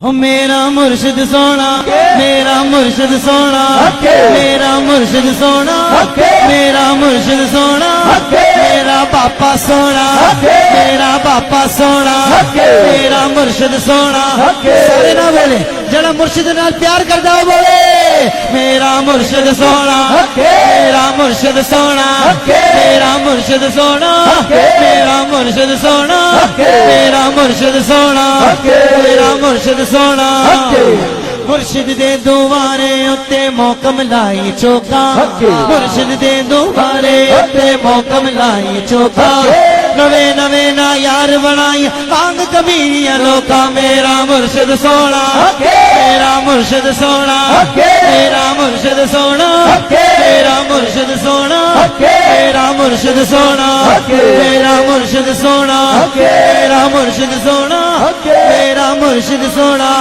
मेरा मुर्शिद सोना, मेरा मुर्शिद सोना, मेरा मुर्शिद सोना, मेरा मुर्शिद सोना, मेरा पापा सोना, मेरा पापा सोना, मेरा मुर्शिद सोना। सारे ना बोले जरा मुर्शिद नाल प्यार करदा हो बोले मेरा मुर्शिद सोना, मेरा मुर्शिद सोना, मेरा मुर्शिद सोना, मेरा मुर्शिद सोना, मेरा मुर्शिद सोना, मेरा मुर्शिद सोना। मुर्शिद दे दुआरे उत्ते मोकम लाई चौका, मुर्शिद दे दुआरे उत्ते मोकम लाई चौका। नवे नवे ना यार बनाई आंग कबीरिया लोका। मेरा मुर्शिद सोना, मेरा मुर्शिद सोना, मेरा मुर्शिद सोना, मेरा मुर्शिद सोना, मेरा मुर्शिद सोना, मेरा मुर्शिद सोना, मेरा मुर्शिद सोना, मेरा मुर्शिद सोना।